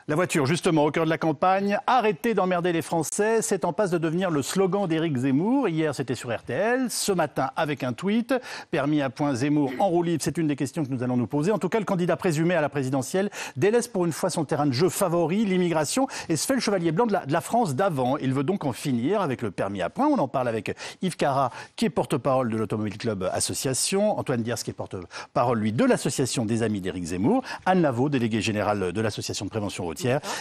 La voiture, justement, au cœur de la campagne. Arrêtez d'emmerder les Français. C'est en passe de devenir le slogan d'Éric Zemmour. Hier, c'était sur RTL. Ce matin, avec un tweet. Permis à point Zemmour en roue libre, c'est une des questions que nous allons nous poser. En tout cas, le candidat présumé à la présidentielle délaisse pour une fois son terrain de jeu favori, l'immigration, et se fait le chevalier blanc de la France d'avant. Il veut donc en finir avec le permis à point. On en parle avec Yves Carra, qui est porte-parole de l'Automobile Club Association. Antoine Diers, qui est porte-parole, lui, de l'association des Amis d'Éric Zemmour. Anne Lavaux, déléguée générale de l'association de prévention routière.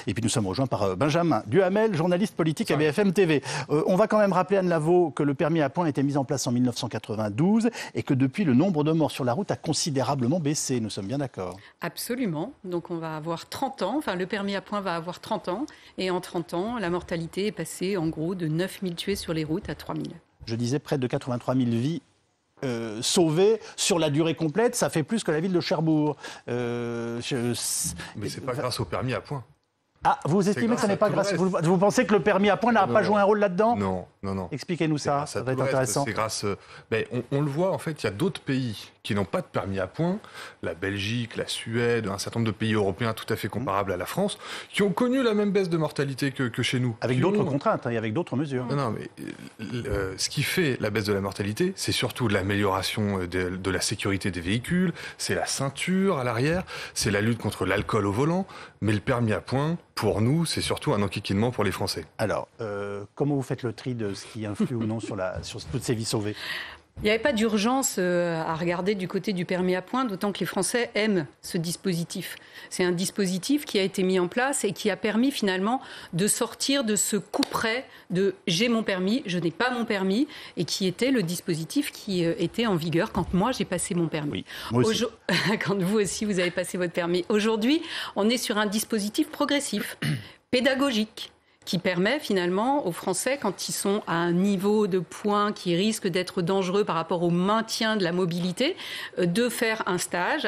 Et puis nous sommes rejoints par Benjamin Duhamel, journaliste politique à BFM TV. On va quand même rappeler, Anne Lavaux, que le permis à point a été mis en place en 1992 et que depuis, le nombre de morts sur la route a considérablement baissé. Nous sommes bien d'accord? Absolument. Donc on va avoir 30 ans, enfin le permis à point va avoir 30 ans. Et en 30 ans, la mortalité est passée en gros de 9 000 tués sur les routes à 3 000. Je disais près de 83 000 vies sauvées sur la durée complète, ça fait plus que la ville de Cherbourg. Mais c'est pas grâce au permis à point. Ah, vous estimez que ça n'est pas grâce? Vous pensez que le permis à point n'a pas joué un rôle là-dedans? Non, non, non. Expliquez-nous ça, ça va être intéressant. C'est grâce. On le voit, en fait, il y a d'autres pays qui n'ont pas de permis à point, la Belgique, la Suède, un certain nombre de pays européens tout à fait comparables à la France, qui ont connu la même baisse de mortalité que chez nous. Avec d'autres contraintes et avec d'autres mesures. Non, mais ce qui fait la baisse de la mortalité, c'est surtout l'amélioration de la sécurité des véhicules, c'est la ceinture à l'arrière, c'est la lutte contre l'alcool au volant, mais le permis à point, pour nous, c'est surtout un enquiquinement pour les Français. Alors, comment vous faites le tri de ce qui influe ou non sur toutes ces vies sauvées? Il n'y avait pas d'urgence à regarder du côté du permis à point, d'autant que les Français aiment ce dispositif. C'est un dispositif qui a été mis en place et qui a permis finalement de sortir de ce couperet de « j'ai mon permis, je n'ai pas mon permis » et qui était le dispositif qui était en vigueur quand moi j'ai passé mon permis. Oui, moi aussi. Quand vous aussi vous avez passé votre permis. Aujourd'hui, on est sur un dispositif progressif, pédagogique, qui permet finalement aux Français, quand ils sont à un niveau de points qui risque d'être dangereux par rapport au maintien de la mobilité, de faire un stage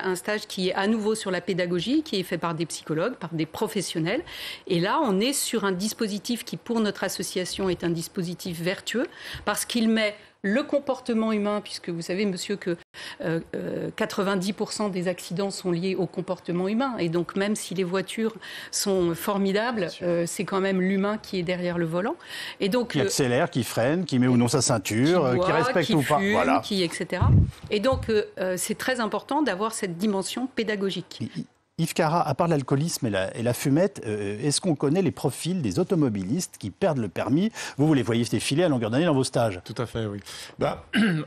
qui est à nouveau sur la pédagogie, qui est fait par des psychologues, par des professionnels. Et là, on est sur un dispositif qui, pour notre association, est un dispositif vertueux, parce qu'il met le comportement humain, puisque vous savez, monsieur, que 90% des accidents sont liés au comportement humain. Et donc, même si les voitures sont formidables, c'est quand même l'humain qui est derrière le volant. Et donc, qui accélère, qui freine, qui met ou non sa ceinture, qui respecte ou pas. Voilà. Etc. Et donc, c'est très important d'avoir cette dimension pédagogique. Yves Carra, à part l'alcoolisme et la fumette, est-ce qu'on connaît les profils des automobilistes qui perdent le permis? Vous les voyez défiler à longueur d'année dans vos stages? Tout à fait, oui.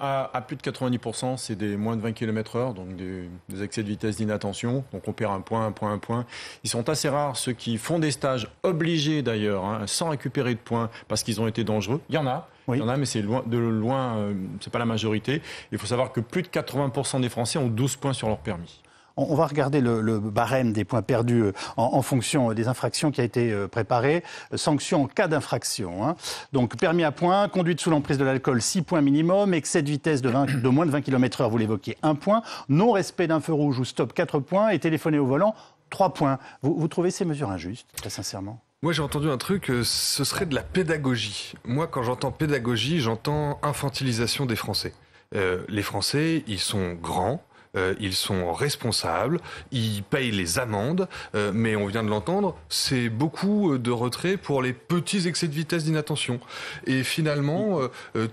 À plus de 90%, c'est des moins de 20 km/h, donc des excès de vitesse d'inattention. Donc on perd un point. Ils sont assez rares, ceux qui font des stages obligés d'ailleurs, sans récupérer de points parce qu'ils ont été dangereux. Il y en a. Oui. Il y en a, mais c'est c'est pas la majorité. Il faut savoir que plus de 80% des Français ont 12 points sur leur permis. On va regarder le barème des points perdus en fonction des infractions qui a été préparé. Sanctions en cas d'infraction. Donc, permis à point, conduite sous l'emprise de l'alcool, 6 points minimum. Excès de vitesse de moins de 20 km/h, vous l'évoquez, 1 point. Non-respect d'un feu rouge ou stop, 4 points. Et téléphoner au volant, 3 points. Vous trouvez ces mesures injustes, très sincèrement? Moi, j'ai entendu un truc, ce serait de la pédagogie. Moi, quand j'entends pédagogie, j'entends infantilisation des Français. Les Français, ils sont grands. Ils sont responsables, ils payent les amendes, mais on vient de l'entendre, c'est beaucoup de retrait pour les petits excès de vitesse d'inattention. Et finalement,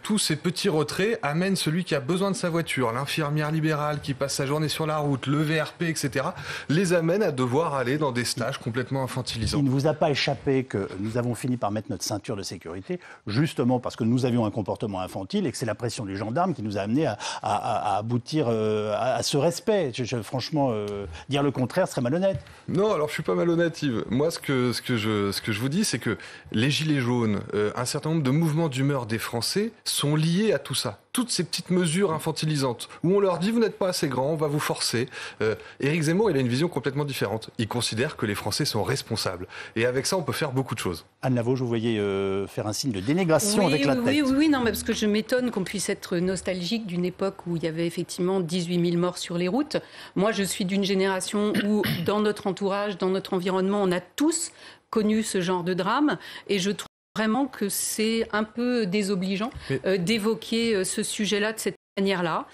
tous ces petits retraits amènent celui qui a besoin de sa voiture, l'infirmière libérale qui passe sa journée sur la route, le VRP, etc., les amènent à devoir aller dans des stages complètement infantilisants. Il ne vous a pas échappé que nous avons fini par mettre notre ceinture de sécurité, justement parce que nous avions un comportement infantile et que c'est la pression des gendarmes qui nous a amenés à aboutir à ce respect. Franchement, dire le contraire serait malhonnête. Non, alors je suis pas malhonnête, Yves. Moi, ce que je vous dis, c'est que les gilets jaunes, un certain nombre de mouvements d'humeur des Français sont liés à tout ça. Toutes ces petites mesures infantilisantes où on leur dit vous n'êtes pas assez grand, on va vous forcer. Éric Zemmour, il a une vision complètement différente. Il considère que les Français sont responsables. Et avec ça, on peut faire beaucoup de choses. Anne Lavaux, je vous voyais faire un signe de dénégration avec la tête. Oui, non, mais parce que je m'étonne qu'on puisse être nostalgique d'une époque où il y avait effectivement 18 000 morts sur les routes. Moi, je suis d'une génération où, dans notre entourage, dans notre environnement, on a tous connu ce genre de drame. Et je trouve vraiment que c'est un peu désobligeant d'évoquer ce sujet-là de cette manière-là.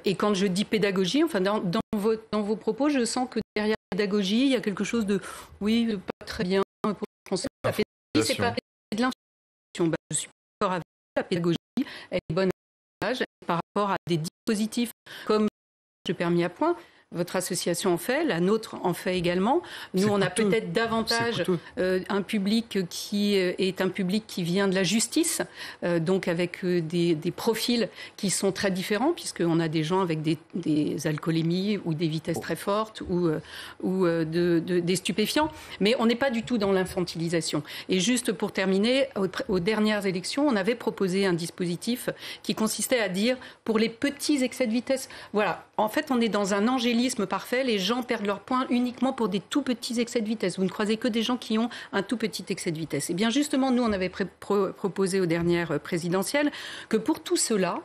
Et quand je dis pédagogie, enfin dans vos propos, je sens que derrière la pédagogie, il y a quelque chose de, oui, pas très bien pour les Français. La pédagogie, c'est pas de l'information. Je suis d'accord avec vous, la pédagogie, elle est bonne à l'âge par rapport à des dispositifs comme le permis à points. Votre association en fait, la nôtre en fait également. Nous, on a peut-être davantage un public qui est un public qui vient de la justice, donc avec des profils qui sont très différents, puisqu'on a des gens avec des alcoolémies ou des vitesses très fortes ou des stupéfiants. Mais on n'est pas du tout dans l'infantilisation. Et juste pour terminer, aux dernières élections, on avait proposé un dispositif qui consistait à dire, pour les petits excès de vitesse, voilà, en fait, on est dans un angélisme parfait, les gens perdent leurs points uniquement pour des tout petits excès de vitesse. Vous ne croisez que des gens qui ont un tout petit excès de vitesse. Et bien justement, nous, on avait proposé aux dernières présidentielles que pour tout cela,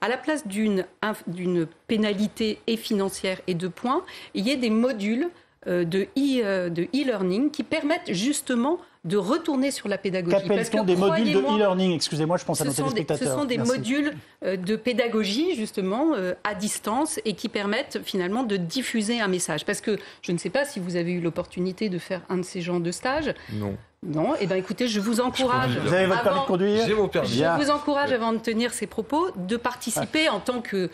à la place d'une pénalité et financière et de points, il y ait des modules de e-learning qui permettent justement de retourner sur la pédagogie. Qu'appelle-t-on des modules de e-learning? Excusez-moi, je pense à nos téléspectateurs. Ce sont des modules de pédagogie, justement, à distance et qui permettent finalement de diffuser un message. Parce que je ne sais pas si vous avez eu l'opportunité de faire un de ces genres de stages. Non, eh bien écoutez, je vous encourage. Vous avez votre permis de conduire? J'ai mon permis. Je vous encourage, avant de tenir ces propos, de participer en tant que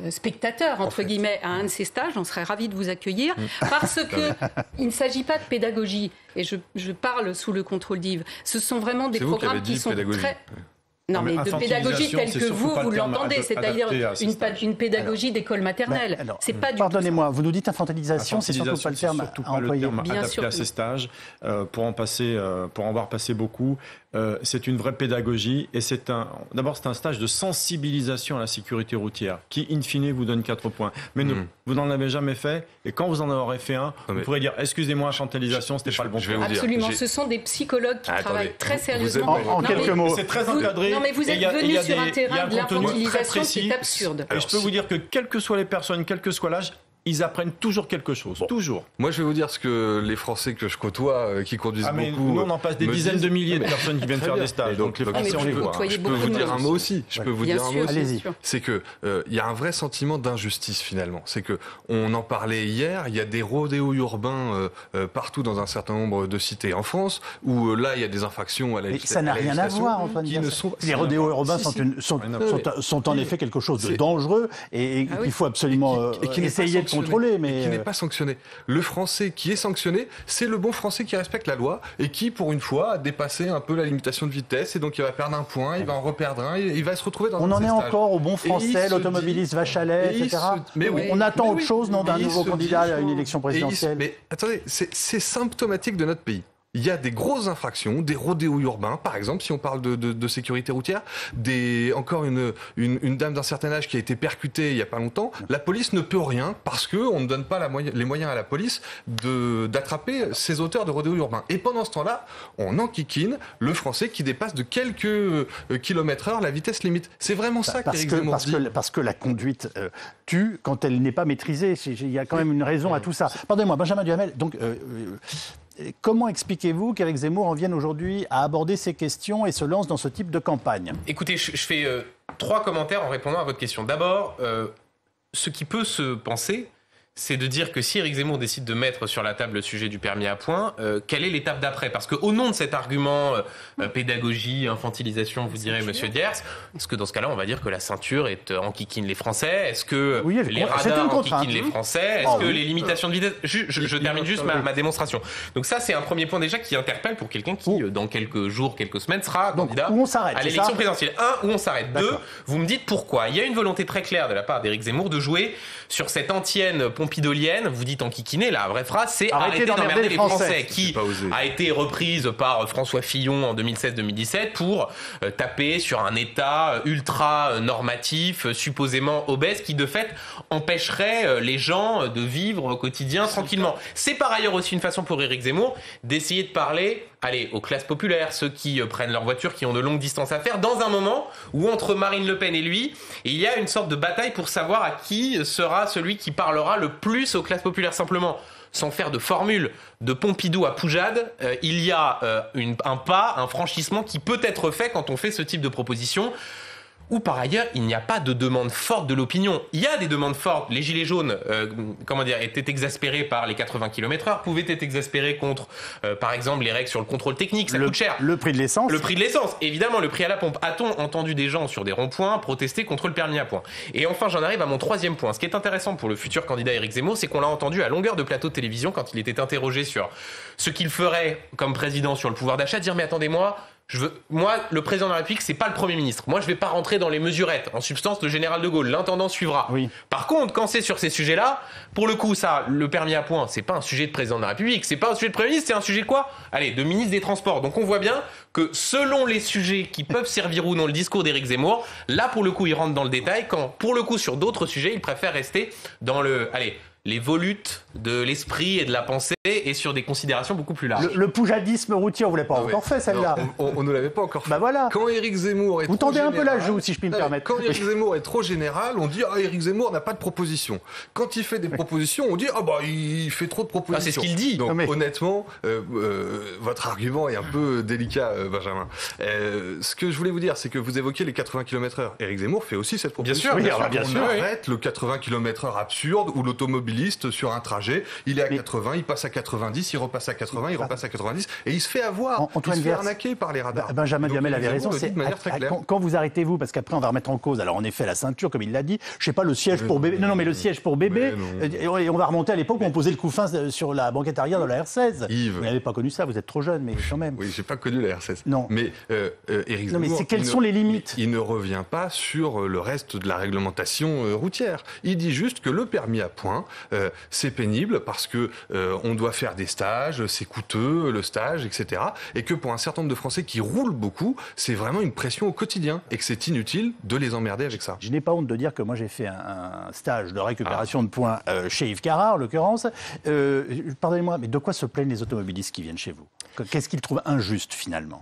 spectateur, entre guillemets, à un de ces stages. On serait ravis de vous accueillir parce que il ne s'agit pas de pédagogie. Et je parle sous le contrôle d'Yves. Ce sont vraiment des programmes qui sont très... Non, mais de pédagogie telle que vous l'entendez, c'est-à-dire une pédagogie d'école maternelle. C'est pas du pardonnez-moi, vous nous dites infantilisation, c'est surtout pas le terme à employer. Bien sûr, à ces stages, pour en voir passer beaucoup. C'est une vraie pédagogie et d'abord c'est un stage de sensibilisation à la sécurité routière qui, in fine, vous donne 4 points. Mais vous n'en avez jamais fait et quand vous en aurez fait un, vous pourrez dire excusez-moi, infantilisation, c'était pas le bon point. Absolument, ce sont des psychologues qui travaillent très sérieusement. En quelques mots. C'est très encadré. Non mais vous êtes venu sur un terrain de l'infantilisation, c'est absurde. Et je peux vous dire que quelles que soient les personnes, quel que soit l'âge, ils apprennent toujours quelque chose, toujours. Moi, je vais vous dire ce que les Français que je côtoie, qui conduisent beaucoup... Nous, on en passe des dizaines de milliers de personnes qui viennent faire des stages. Donc les Français, on les voit. Je peux vous dire un mot aussi. Allez-y. C'est que il y a un vrai sentiment d'injustice, finalement. C'est que on en parlait hier, il y a des rodéos urbains partout dans un certain nombre de cités en France, où là, il y a des infractions à la législation. Mais ça n'a rien à voir, Antoine. Les rodéos urbains sont en effet quelque chose de dangereux et qu'il faut absolument essayer de contrôler, mais qui n'est pas sanctionné. Le Français qui est sanctionné, c'est le bon Français qui respecte la loi et qui, pour une fois, a dépassé un peu la limitation de vitesse et donc il va perdre un point, il va en reperdre un, il va se retrouver dans un On en est encore au bon Français, l'automobiliste va chalet, etc. On attend autre chose, non, d'un nouveau candidat à une élection présidentielle. Mais attendez, c'est symptomatique de notre pays. Il y a des grosses infractions, des rodéos urbains, par exemple, si on parle de sécurité routière, encore une dame d'un certain âge qui a été percutée il n'y a pas longtemps. La police ne peut rien parce qu'on ne donne pas les moyens à la police d'attraper ces auteurs de rodéos urbains. Et pendant ce temps-là, on enquiquine le Français qui dépasse de quelques kilomètres/heure la vitesse limite. C'est vraiment ça qu'Éric Zemmour dit. Parce que la conduite tue quand elle n'est pas maîtrisée. Il y a quand même une raison à tout ça. Pardonnez-moi, Benjamin Duhamel. Donc, comment expliquez-vous qu'Éric Zemmour en vienne aujourd'hui à aborder ces questions et se lance dans ce type de campagne? Écoutez, je fais 3 commentaires en répondant à votre question. D'abord, ce qui peut se penser, c'est de dire que si Éric Zemmour décide de mettre sur la table le sujet du permis à points, quelle est l'étape d'après? Parce qu'au nom de cet argument pédagogie, infantilisation, vous direz, Monsieur Diers, est-ce que dans ce cas-là, on va dire que la ceinture enquiquine les Français? Est-ce que les radars enquiquinent les Français? Est-ce que les limitations de vitesse... Je termine juste ma démonstration. Donc ça, c'est un premier point déjà qui interpelle pour quelqu'un qui, dans quelques jours, quelques semaines, sera candidat à l'élection présidentielle. Où on s'arrête. 2, vous me dites pourquoi. Il y a une volonté très claire de la part d'Éric Zemmour de jouer sur cette antienne pompidolienne, vous dites enquiquiner, la vraie phrase, c'est arrêter d'emmerder les Français, qui a été reprise par François Fillon en 2016-2017 pour taper sur un État ultra normatif, supposément obèse, qui de fait empêcherait les gens de vivre au quotidien tranquillement. C'est par ailleurs aussi une façon pour Éric Zemmour d'essayer de parler aux classes populaires, ceux qui prennent leur voiture, qui ont de longues distances à faire, dans un moment où entre Marine Le Pen et lui, il y a une sorte de bataille pour savoir à qui sera celui qui parlera le plus aux classes populaires. Simplement, sans faire de formule de Pompidou à Poujade, il y a un franchissement qui peut être fait quand on fait ce type de proposition. où par ailleurs il n'y a pas de demande forte de l'opinion. Il y a des demandes fortes. Les gilets jaunes, étaient exaspérés par les 80 km/h, pouvaient être exaspérés contre, par exemple, les règles sur le contrôle technique. Ça coûte cher. Le prix de l'essence. Le prix de l'essence, évidemment, le prix à la pompe. A-t-on entendu des gens sur des ronds-points protester contre le permis à points? Et enfin, j'en arrive à mon troisième point. Ce qui est intéressant pour le futur candidat Éric Zemmour, c'est qu'on l'a entendu à longueur de plateau de télévision quand il était interrogé sur ce qu'il ferait comme président sur le pouvoir d'achat, dire mais attendez-moi. Moi, le président de la République, c'est pas le Premier ministre. Moi, je vais pas rentrer dans les mesurettes. En substance, le général de Gaulle, l'intendant suivra. Oui. Par contre, quand c'est sur ces sujets-là, pour le coup, ça, le permis à points, c'est pas un sujet de président de la République, c'est pas un sujet de Premier ministre, c'est un sujet de quoi? Allez, de ministre des Transports. Donc on voit bien que selon les sujets qui peuvent servir ou non le discours d'Éric Zemmour, là, pour le coup, il rentre dans le détail, quand, pour le coup, sur d'autres sujets, il préfère rester dans les volutes de l'esprit et de la pensée et sur des considérations beaucoup plus larges. Le poujadisme routier, on ne vous l'a pas encore fait, celle-là. On ne l'avait pas encore fait. Bah voilà. Quand Éric Zemmour est Vous tendez un peu la joue, si je puis me permettre. Quand Éric Zemmour est trop général, on dit Éric Zemmour n'a pas de proposition. Quand il fait des propositions, on dit il fait trop de propositions. C'est ce qu'il dit. Donc honnêtement, votre argument est un peu délicat, Benjamin. Ce que je voulais vous dire, c'est que vous évoquiez les 80 km/h. Éric Zemmour fait aussi cette proposition. Bien sûr. On arrête le 80 km/h absurde où l'automobiliste sur un trajet, il est à 80, il passe à 90, il repasse à 80, il repasse à 90 et il se fait avoir. Il se fait arnaquer par les radars. Benjamin Duhamel avait raison. Quand vous arrêtez-vous, parce qu'après on va remettre en cause, alors en effet la ceinture comme il l'a dit, je sais pas le siège pour bébé, non mais le siège pour bébé, et on va remonter à l'époque où on posait le couffin sur la banquette arrière de la R16. Yves. Vous n'avez pas connu ça, vous êtes trop jeune, mais quand même. Oui, j'ai pas connu la R16. Non. Mais Éric Zemmour, mais quelles sont les limites? Il ne revient pas sur le reste de la réglementation routière. Il dit juste que le permis à points, c'est pénible parce que on doit faire des stages, c'est coûteux le stage, etc. Et que pour un certain nombre de Français qui roulent beaucoup, c'est vraiment une pression au quotidien et que c'est inutile de les emmerder avec ça. Je n'ai pas honte de dire que moi j'ai fait un stage de récupération de points chez Yves Carrard, en l'occurrence. Pardonnez-moi, mais de quoi se plaignent les automobilistes qui viennent chez vous? Qu'est-ce qu'ils trouvent injuste finalement?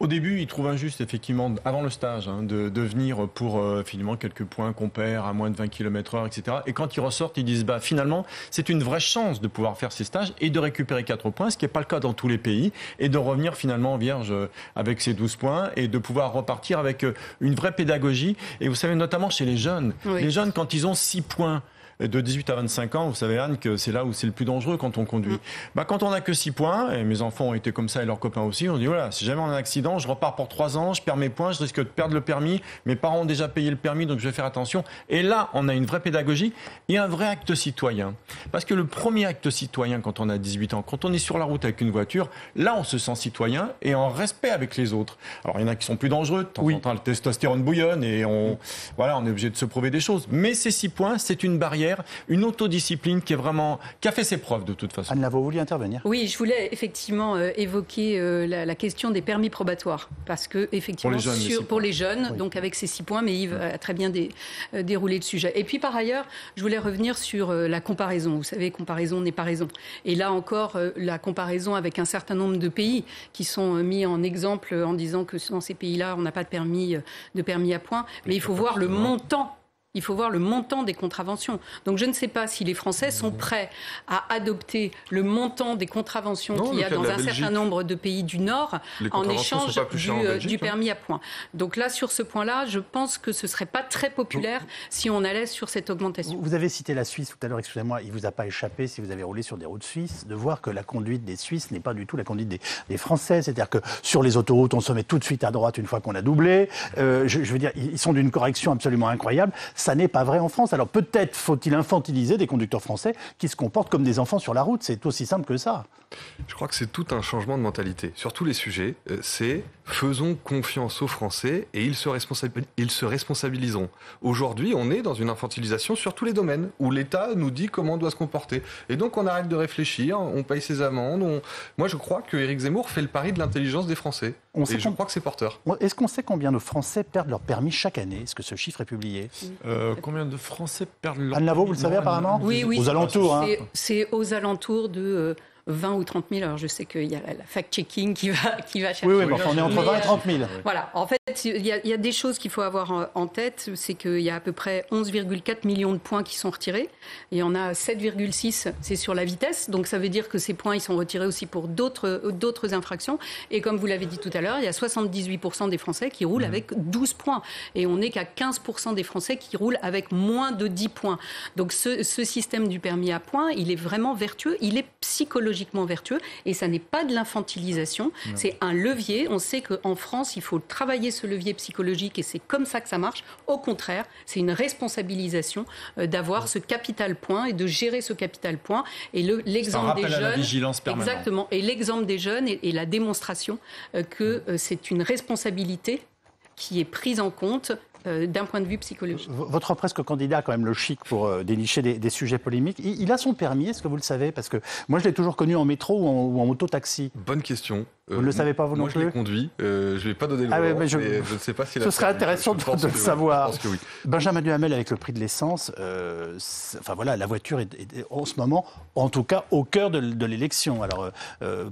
Au début, ils trouvent injuste, effectivement, avant le stage, de venir pour finalement quelques points qu'on perd à moins de 20 km/h, etc. Et quand ils ressortent, ils disent finalement, c'est une vraie chance de pouvoir faire ces stages et de récupérer 4 points, ce qui n'est pas le cas dans tous les pays, et de revenir finalement vierge avec ces 12 points et de pouvoir repartir avec une vraie pédagogie. Et vous savez, notamment chez les jeunes, les jeunes, quand ils ont 6 points, de 18 à 25 ans, vous savez Anne que c'est là où c'est le plus dangereux quand on conduit. Quand on n'a que 6 points, et mes enfants ont été comme ça et leurs copains aussi, on dit voilà, si jamais on a un accident, je repars pour 3 ans, je perds mes points, je risque de perdre le permis, mes parents ont déjà payé le permis donc je vais faire attention. Et là, on a une vraie pédagogie et un vrai acte citoyen. Parce que le premier acte citoyen quand on a 18 ans, quand on est sur la route avec une voiture, là on se sent citoyen et en respect avec les autres. Alors il y en a qui sont plus dangereux, de temps en temps le testostérone bouillonne et on est obligé de se prouver des choses. Mais ces 6 points, c'est une barrière, une autodiscipline qui a fait ses preuves de toute façon. Anne Lavaux, vous vouliez intervenir? Oui, je voulais effectivement évoquer la question des permis probatoires. Parce que, effectivement, pour les jeunes, donc avec ces 6 points, mais Yves a très bien déroulé le sujet. Et puis par ailleurs, je voulais revenir sur la comparaison. Vous savez, comparaison n'est pas raison. Et là encore, la comparaison avec un certain nombre de pays qui sont mis en exemple en disant que dans ces pays-là, on n'a pas de permis à points. Mais il faut voir le montant. Il faut voir le montant des contraventions. Donc je ne sais pas si les Français sont prêts à adopter le montant des contraventions qu'il y a dans un certain nombre de pays du Nord en échange du permis à points. Donc là, sur ce point-là, je pense que ce ne serait pas très populaire si on allait sur cette augmentation. Vous avez cité la Suisse tout à l'heure, excusez-moi, il ne vous a pas échappé, si vous avez roulé sur des routes suisses, de voir que la conduite des Suisses n'est pas du tout la conduite des Français. C'est-à-dire que sur les autoroutes, on se met tout de suite à droite une fois qu'on a doublé. Je veux dire, ils sont d'une correction absolument incroyable. Ça n'est pas vrai en France. Alors peut-être faut-il infantiliser des conducteurs français qui se comportent comme des enfants sur la route. C'est aussi simple que ça. Je crois que c'est tout un changement de mentalité. Sur tous les sujets, c'est faisons confiance aux Français et ils se responsabiliseront. Aujourd'hui, on est dans une infantilisation sur tous les domaines où l'État nous dit comment on doit se comporter. Et donc on arrête de réfléchir, on paye ses amendes. Moi je crois que Éric Zemmour fait le pari de l'intelligence des Français. Je crois que c'est porteur. Est-ce qu'on sait combien de Français perdent leur permis chaque année? Est-ce que ce chiffre est publié? Combien de Français perdent leur permis? Anne Lavaux, vous le savez apparemment? Oui. Aux alentours. C'est aux alentours de 20 ou 30 000. Alors je sais qu'il y a la fact-checking qui va chercher. Oui, enfin, on est entre 20 et 30 000. Voilà, en fait, il y a des choses qu'il faut avoir en tête. C'est qu'il y a à peu près 11,4 millions de points qui sont retirés. Il y en a 7,6, c'est sur la vitesse. Donc ça veut dire que ces points, ils sont retirés aussi pour d'autres infractions. Et comme vous l'avez dit tout à l'heure, il y a 78% des Français qui roulent avec 12 points. Et on n'est qu'à 15% des Français qui roulent avec moins de 10 points. Donc ce système du permis à points, il est vraiment vertueux. Il est psychologiquement vertueux. Et ça n'est pas de l'infantilisation. C'est un levier. On sait qu'en France, il faut travailler ce levier psychologique et c'est comme ça que ça marche. Au contraire, c'est une responsabilisation d'avoir ce capital point et de gérer ce capital point. Et l'exemple des jeunes, à la vigilance permanente. Exactement. Et l'exemple des jeunes est la démonstration que c'est une responsabilité qui est prise en compte d'un point de vue psychologique. Votre presque candidat a quand même le chic pour dénicher des sujets polémiques. Il a son permis, est-ce que vous le savez? Parce que moi, je l'ai toujours connu en métro ou en moto-taxi. Bonne question. Vous ne le savez pas, vous non plus? Moi, je l'ai conduit. Je ne vais pas donner le volant, mais je ne sais pas si... Ce serait intéressant de le savoir. Je pense que oui. Benjamin Duhamel, avec le prix de l'essence, la voiture est en ce moment, en tout cas, au cœur de l'élection. Alors,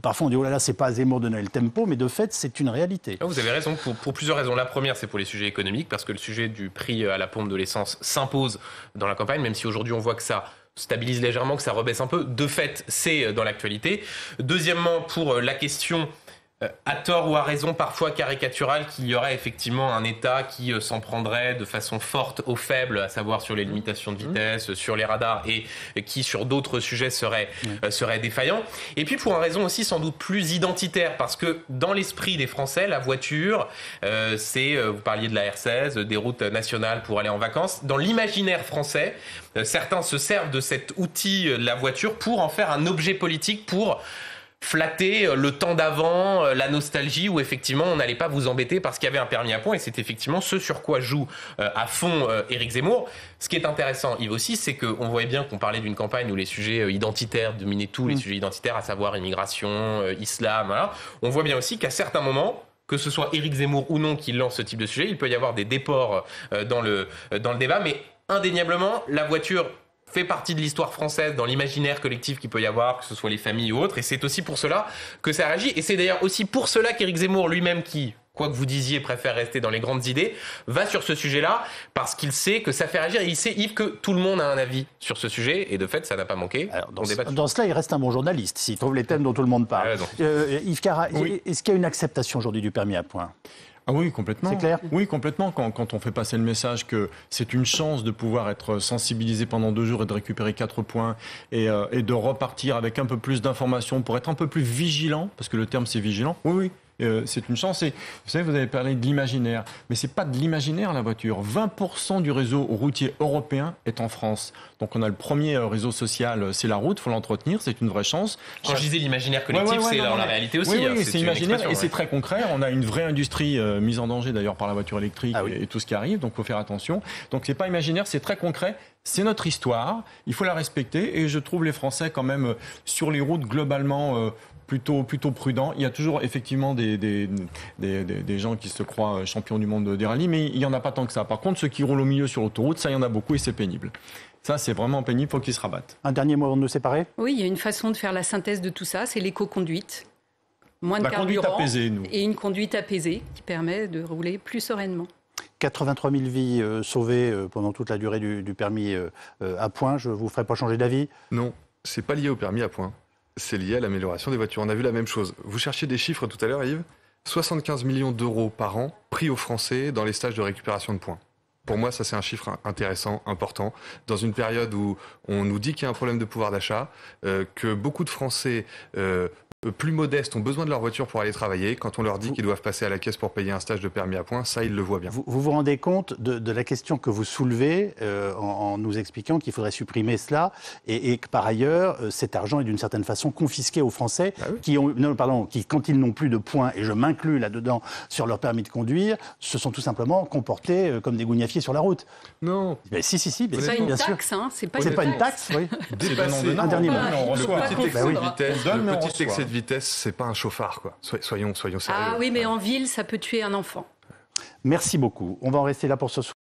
parfois, on dit, oh là là, c'est pas à Zemmour de donner le tempo, mais de fait, c'est une réalité. Vous avez raison, pour plusieurs raisons. La première, c'est pour les sujets économiques, parce que le sujet du prix à la pompe de l'essence s'impose dans la campagne, même si aujourd'hui, on voit que ça stabilise légèrement, que ça rebaisse un peu. De fait, c'est dans l'actualité. Deuxièmement, pour la question, à tort ou à raison, parfois caricaturale, qu'il y aurait effectivement un État qui s'en prendrait de façon forte aux faibles, à savoir sur les limitations de vitesse, sur les radars, et qui sur d'autres sujets serait défaillant. Et puis pour une raison aussi sans doute plus identitaire, parce que dans l'esprit des Français, la voiture, vous parliez de la R16, des routes nationales pour aller en vacances. Dans l'imaginaire français, certains se servent de cet outil, la voiture, pour en faire un objet politique, pour flatter le temps d'avant, la nostalgie, où effectivement on n'allait pas vous embêter parce qu'il y avait un permis à points, et c'est effectivement ce sur quoi joue à fond Éric Zemmour. Ce qui est intéressant, Yves, aussi, c'est qu'on voyait bien qu'on parlait d'une campagne où les sujets identitaires dominaient tous les sujets identitaires, à savoir immigration, islam, voilà. On voit bien aussi qu'à certains moments, que ce soit Éric Zemmour ou non qui lance ce type de sujet, il peut y avoir des déports dans le débat, mais indéniablement, la voiture fait partie de l'histoire française, dans l'imaginaire collectif qu'il peut y avoir, que ce soit les familles ou autres, et c'est aussi pour cela que ça réagit, et c'est d'ailleurs aussi pour cela qu'Éric Zemmour lui-même, qui, quoi que vous disiez, préfère rester dans les grandes idées, va sur ce sujet-là, parce qu'il sait que ça fait réagir, et il sait, Yves, que tout le monde a un avis sur ce sujet, et de fait, ça n'a pas manqué. Alors, dans cela, il reste un bon journaliste, s'il trouve les thèmes dont tout le monde parle. Yves Carra, est-ce qu'il y a une acceptation aujourd'hui du permis à points? Ah oui, complètement. C'est clair? Oui, complètement. Quand on fait passer le message que c'est une chance de pouvoir être sensibilisé pendant 2 jours et de récupérer 4 points et de repartir avec un peu plus d'informations pour être un peu plus vigilant, parce que le terme c'est vigilant. Oui. C'est une chance. Et, vous savez, vous avez parlé de l'imaginaire, mais c'est pas de l'imaginaire la voiture. 20% du réseau routier européen est en France. Donc on a le premier réseau social, c'est la route, faut l'entretenir, c'est une vraie chance. Quand je disais l'imaginaire collectif, c'est dans la réalité aussi. Oui, c'est imaginaire et c'est très concret. On a une vraie industrie mise en danger d'ailleurs par la voiture électrique et tout ce qui arrive, donc faut faire attention. Donc c'est pas imaginaire, c'est très concret. C'est notre histoire, il faut la respecter et je trouve les Français quand même sur les routes globalement plutôt prudent. Il y a toujours effectivement des gens qui se croient champions du monde des rallyes, mais il n'y en a pas tant que ça. Par contre, ceux qui roulent au milieu sur l'autoroute, ça, il y en a beaucoup et c'est pénible. Ça, c'est vraiment pénible, il faut qu'ils se rabattent. Un dernier mot avant de nous séparer? Oui, il y a une façon de faire la synthèse de tout ça, c'est l'éco-conduite. Moins de carburant, conduite apaisée, nous. Et une conduite apaisée qui permet de rouler plus sereinement. 83 000 vies sauvées pendant toute la durée du permis à points. Je ne vous ferai pas changer d'avis? Non, ce n'est pas lié au permis à points. C'est lié à l'amélioration des voitures. On a vu la même chose. Vous cherchiez des chiffres tout à l'heure, Yves. 75 millions d'euros par an pris aux Français dans les stages de récupération de points. Pour moi, ça c'est un chiffre intéressant, important, dans une période où on nous dit qu'il y a un problème de pouvoir d'achat, que beaucoup de Français plus modestes ont besoin de leur voiture pour aller travailler. Quand on leur dit qu'ils doivent passer à la caisse pour payer un stage de permis à points, ça, ils le voient bien. Vous vous rendez compte de la question que vous soulevez en nous expliquant qu'il faudrait supprimer cela et que par ailleurs, cet argent est d'une certaine façon confisqué aux Français qui, quand ils n'ont plus de points, et je m'inclus là-dedans sur leur permis de conduire, se sont tout simplement comportés comme des gougnafiers sur la route. Non. Mais si, c'est pas une taxe, hein. C'est pas une taxe, oui. Un dernier mot. Le petit excès de vitesse, c'est pas un chauffard, quoi. Soyons sérieux. Ah oui, mais en ville, ça peut tuer un enfant. Merci beaucoup. On va en rester là pour ce soir.